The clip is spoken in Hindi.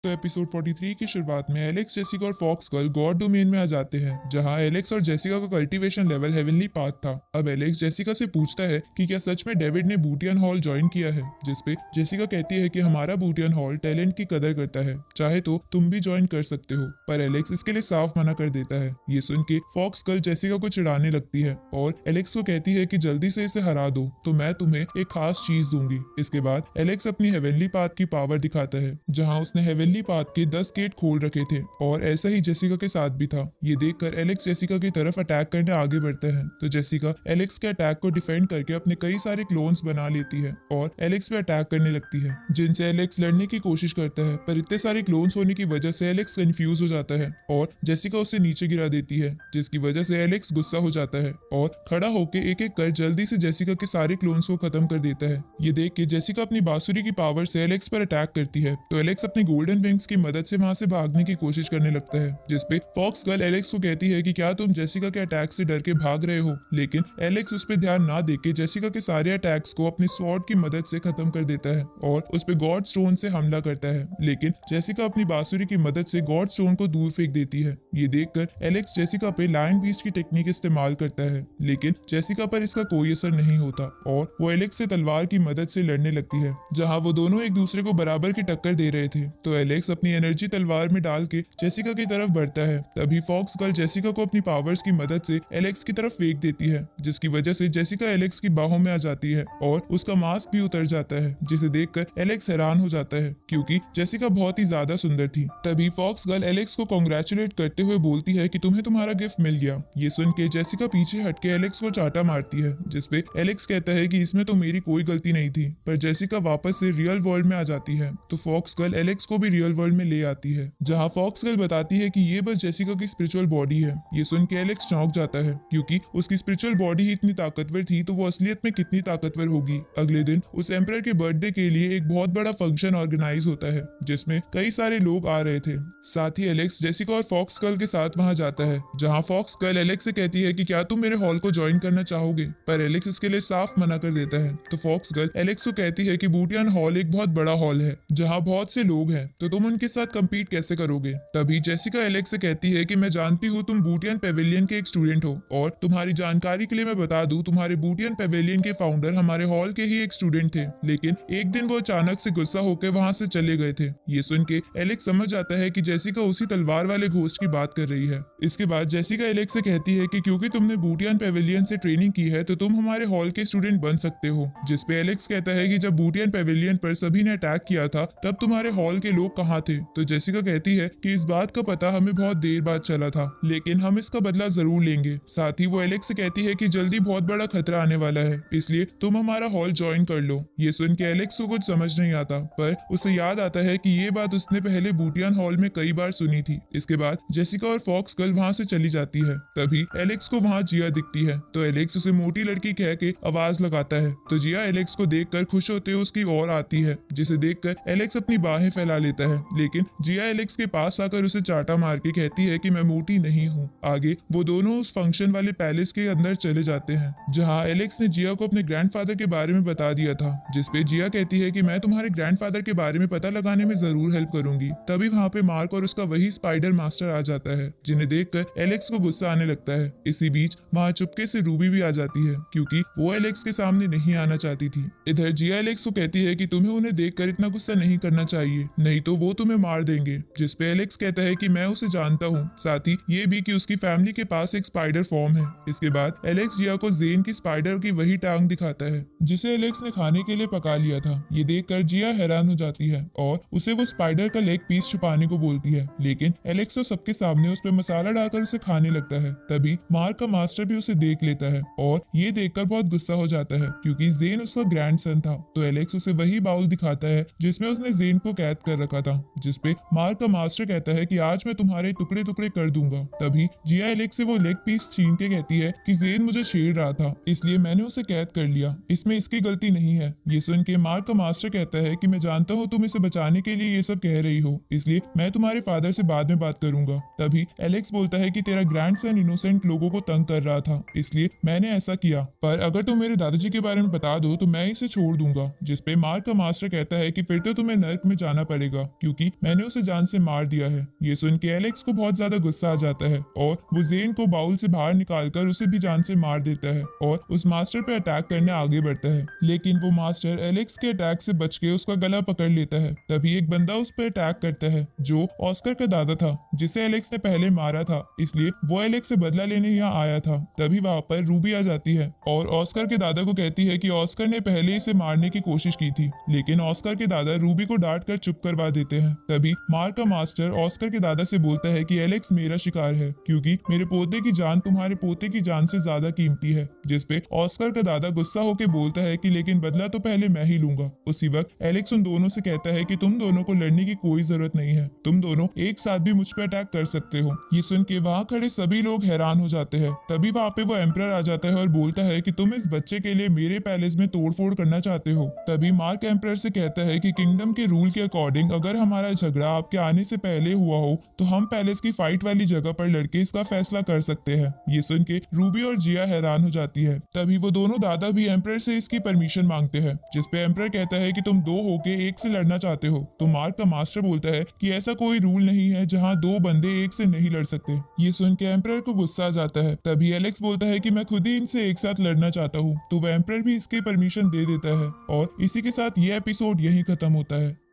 तो एपिसोड 43 की शुरुआत में एलेक्स, जेसिका और फॉक्स गर्ल गॉड डोमेन में आ जाते हैं, जहां एलेक्स और जेसिका का कल्टीवेशन लेवल हेवनली पाथ था। अब एलेक्स जेसिका से पूछता है कि क्या सच में डेविड ने बूटियन हॉल ज्वाइन किया है, जिसपे जेसिका कहती है कि हमारा बूटियन हॉल टैलेंट की कदर करता है, चाहे तो तुम भी ज्वाइन कर सकते हो। पर एलेक्स इसके लिए साफ मना कर देता है। ये सुन के फॉक्स गर्ल जेसिका को चिढ़ाने लगती है और एलेक्स को कहती है कि जल्दी से इसे हरा दो तो मैं तुम्हें एक खास चीज दूंगी। इसके बाद एलेक्स अपनी हेवनली पाथ की पावर दिखाता है, जहां उसने हेवनली पाथ के 10 गेट खोल रखे थे और ऐसा ही जेसिका के साथ भी था। ये देखकर एलेक्स जेसिका की तरफ अटैक करने आगे बढ़ता है, तो जेसिका एलेक्स के अटैक को डिफेंड करके अपने कई सारे क्लोन्स बना लेती है और एलेक्स पे अटैक करने लगती है, जिनसे एलेक्स लड़ने की कोशिश करता है। पर इतने सारे क्लोन्स होने की वजह से एलेक्स कंफ्यूज हो जाता है और जेसिका उसे नीचे गिरा देती है, जिसकी वजह से एलेक्स गुस्सा हो जाता है और खड़ा होकर एक एक कर जल्दी से जेसिका के सारे क्लोन्स को खत्म कर देता है। ये देख के जेसिका अपनी बांसुरी की पावर से एलेक्स पर अटैक करती है, तो एलेक्स अपनी गोल्डन विंग्स की मदद से वहां से भागने की कोशिश करने लगता है, जिसपे फॉक्स गर्ल एलेक्स को कहती है कि क्या तुम जेसिका के अटैक से डर के भाग रहे हो। लेकिन एलेक्स उस पर ध्यान ना देके जेसिका के सारे अटैक्स को अपनी स्वॉर्ड की मदद से खत्म कर देता है और उस पे गॉड स्टोन से हमला करता है। लेकिन जेसिका अपनी बांसुरी की मदद से गॉड स्टोन को दूर फेंक देती है। ये देखकर एलेक्स जेसिका पे लायन बीस्ट की टेक्निक इस्तेमाल करता है, लेकिन जेसिका पर इसका कोई असर नहीं होता और वो एलेक्स से तलवार की मदद से लड़ने लगती है, जहां वो दोनों एक दूसरे को बराबर की टक्कर दे रहे थे। तो एलेक्स अपनी एनर्जी तलवार में डाल के जेसिका की तरफ बढ़ता है। तभी फॉक्स गर्ल जेसिका को अपनी पावर्स की मदद से एलेक्स की तरफ फेंक देती है, जिसकी वजह से जेसिका एलेक्स की बाहों में आ जाती है और उसका मास्क भी उतर जाता है, जिसे देखकर एलेक्स हैरान हो जाता है क्योंकि जेसिका बहुत ही ज्यादा सुंदर थी। तभी फॉक्स गर्ल एलेक्स को कांग्रेचुलेट करते हुए बोलती है कि तुम्हें तुम्हारा गिफ्ट मिल गया। ये सुन के जेसिका पीछे हटके एलेक्स को चाटा मारती है, जिसपे एलेक्स कहता है कि इसमें तो मेरी कोई गलती नहीं थी। पर जेसिका वापस से रियल वर्ल्ड में आ जाती है, तो फॉक्स गर्ल एलेक्स को भी रियल वर्ल्ड में ले आती है, जहां फॉक्स गर्ल बताती है कि ये बस जेसिका की स्पिरिचुअल बॉडी है। ये सुन के एलेक्स चौंक जाता है क्योंकि उसकी स्पिरिचुअल बॉडी ही इतनी ताकतवर थी, तो वो असलियत में कितनी ताकतवर होगी। अगले दिन उस एम्परर के बर्थडे के लिए एक बहुत बड़ा फंक्शन ऑर्गेनाइज होता है, जिसमें कई सारे लोग आ रहे थे। साथ ही एलेक्स जेसिका और फॉक्स गर्ल के साथ वहां जाता है, जहां फॉक्स गर्ल एलेक्स से कहती है कि क्या तुम मेरे हॉल को ज्वाइन करना चाहोगे। पर एलेक्स इसके लिए साफ मना कर देता है। तो फॉक्स गर्ल एलेक्स को कहती है कि बूटियन हॉल एक बहुत बड़ा हॉल है, जहां बहुत से लोग हैं, तो तुम उनके साथ कम्पीट कैसे करोगे। तभी जेसिका एलेक्स से कहती है कि मैं जानती हूँ तुम बूटियन पेविलियन के एक स्टूडेंट हो, और तुम्हारी जानकारी के लिए मैं बता दूं तुम्हारे बूटियन पेविलियन के फाउंडर हमारे हॉल के ही एक स्टूडेंट थे, लेकिन एक दिन वो अचानक से गुस्सा होकर वहां से चले गए थे। ये सुन के एलेक्स समझ जाता है कि जेसिका उसी तलवार वाले घोस्ट की बात कर रही है। इसके बाद जेसिका एलेक्स से कहती है कि क्योंकि तुमने बूटियन पेविलियन से ट्रेनिंग की है तो तुम हमारे हॉल के स्टूडेंट बन सकते हो। जिसपे एलेक्स कहता है कि जब बूटियन पेविलियन पर सभी ने अटैक किया था तब तुम्हारे हॉल के लोग कहाँ थे। तो जेसिका कहती है कि इस बात का पता हमें बहुत देर बाद चला था, लेकिन हम इसका बदला जरूर लेंगे। साथ ही वो एलेक्स से कहती है कि जल्दी बहुत बड़ा खतरा आने वाला है, इसलिए तुम हमारा हॉल ज्वाइन कर लो। ये सुन के एलेक्स को कुछ समझ नहीं आता, पर उसे याद आता है कि ये बात उसने पहले बूटियन हॉल में कई बार सुनी थी। इसके बाद जेसिका और फॉक्स गर्ल वहां से चली जाती है। तभी एलेक्स को वहां जिया दिखती है, तो एलेक्स उसे मोटी लड़की कह के आवाज लगाता है। तो जिया एलेक्स को देखकर खुश होते हुए उसकी ओर आती है, जिसे देखकर एलेक्स अपनी बाहें फैला लेता है। लेकिन जिया एलेक्स के पास आकर उसे चाटा मार के कहती है कि मैं मोटी नहीं हूँ। आगे वो दोनों उस फंक्शन वाले पैलेस के अंदर चले जाते हैं, जहाँ एलेक्स ने जिया को अपने ग्रैंडफादर के बारे में बता दिया था, जिसपे जिया कहती है कि मैं तुम्हारे ग्रैंडफादर के बारे में पता लगाने में जरूर हेल्प करूंगी। तभी वहाँ पे मार्क और उसका वही स्पाइडर मास्टर आ जाता है, जिन्हें देखकर एलेक्स को गुस्सा आने लगता है। इसी बीच वहाँ चुपके से रूबी भी आ जाती है, क्योंकि वो एलेक्स के सामने नहीं आना चाहती थी। इधर जिया एलेक्स को कहती है कि तुम्हें उन्हें देखकर इतना गुस्सा नहीं करना चाहिए, नहीं तो वो तुम्हें मार देंगे। जिसपे एलेक्स कहता है कि मैं उसे जानता हूँ, साथ ही ये भी कि उसकी फैमिली के पास एक स्पाइडर फॉर्म है। इसके बाद एलेक्स जिया को जेन की स्पाइडर की वही टांग दिखाता है, जिसे एलेक्स ने खाने के लिए पका लिया था। ये देखकर जिया हैरान हो जाती है और उसे वो स्पाइडर का लेग पीस छुपाने को बोलती है, लेकिन एलेक्स तो सबके सामने उस पर मसाला डालकर उसे खाने लगता है। तभी मार्क का मास्टर भी उसे देख लेता है और ये देखकर बहुत गुस्सा हो जाता है, क्योंकि जेन उसका ग्रैंडसन था। तो एलेक्स उसे वही बाउल दिखाता है जिसमें उसने जेन को कैद कर रखा था, जिसपे मार्क का मास्टर कहता है कि आज मैं तुम्हारे टुकड़े टुकड़े कर दूंगा। तभी जिया एलेक्स से वो लेग पीस छीन के कहती है कि जेन मुझे छेड़ रहा था, इसलिए मैंने उसे कैद कर लिया, इसमें इसकी गलती नहीं है। ये सुन के मार्क का मास्टर कहता है कि मैं जानता हूँ तुम इसे बचाने के लिए ये सब कह रही हो, इसलिए मैं तुम्हारे फादर से बाद में बात करूंगा। तभी एलेक्स बोलता है कि तेरा ग्रैंडसन इनोसेंट लोगों को तंग कर रहा था, इसलिए मैंने ऐसा किया, पर अगर तुम मेरे दादाजी के बारे में बता दो तो मैं इसे छोड़ दूंगा। जिसपे मार्क का मास्टर कहता है कि फिर तो तुम्हें नर्क में जाना पड़ेगा। क्योंकि मैंने उसे जान से मार दिया है। ये सुन के एलेक्स को बहुत ज्यादा गुस्सा आ जाता है और वो जेन को बाउल से बाहर निकालकर उसे भी जान से मार देता है और उस मास्टर पे अटैक करने आगे बढ़ता है। लेकिन वो मास्टर एलेक्स के अटैक से बच के उसका गला पकड़ लेता है। तभी एक बंदा उस पर अटैक करता है जो ऑस्कर का दादा था, जिसे एलेक्स ने पहले मारा था, इसलिए वो एलेक्स से बदला लेने यहाँ आया था। तभी वहां पर रूबी आ जाती है और ऑस्कर के दादा को कहती है कि ऑस्कर ने पहले इसे मारने की कोशिश की थी, लेकिन ऑस्कर के दादा रूबी को डांट कर चुप करवा देते हैं। तभी मार्क का मास्टर ऑस्कर के दादा से बोलता है कि एलेक्स मेरा शिकार है, क्योंकि मेरे पोते की जान तुम्हारे पोते की जान से ज्यादा कीमती है। जिसपे ऑस्कर का दादा गुस्सा होकर बोलता है कि लेकिन बदला तो पहले मैं ही लूंगा। उसी वक्त एलेक्स उन दोनों से कहता है कि तुम दोनों को लड़ने की कोई जरूरत नहीं है, तुम दोनों एक साथ भी मुझ पर अटैक कर सकते हो। ये सुन के वहाँ खड़े सभी लोग हैरान हो जाते हैं। तभी वहाँ पे वो एम्परर आ जाता है और बोलता है कि तुम इस बच्चे के लिए मेरे पैलेस में तोड़फोड़ करना चाहते हो। तभी मार्क एम्परर से कहता है कि किंगडम के रूल के अकॉर्डिंग अगर हमारा झगड़ा आपके आने से पहले हुआ हो तो हम पैलेस की फाइट वाली जगह पर लड़के इसका फैसला कर सकते हैं। ये सुन के रूबी और जिया हैरान हो जाती है। तभी वो दोनों दादा भी एम्परर से इसकी परमिशन मांगते हैं, जिसपे एम्परर कहता है कि तुम दो होके एक से लड़ना चाहते हो। तो मार्क का मास्टर बोलता है कि ऐसा कोई रूल नहीं है जहाँ दो बंदे एक से नहीं लड़ सकते। ये सुन के एम्परर को गुस्सा आ जाता है। तभी एलेक्स बोलता है कि मैं खुद ही इनसे एक साथ लड़ना चाहता हूँ। तो वो एम्परर भी इसकी परमिशन दे देता है और इसी के साथ ये एपिसोड यहीं खत्म होता है।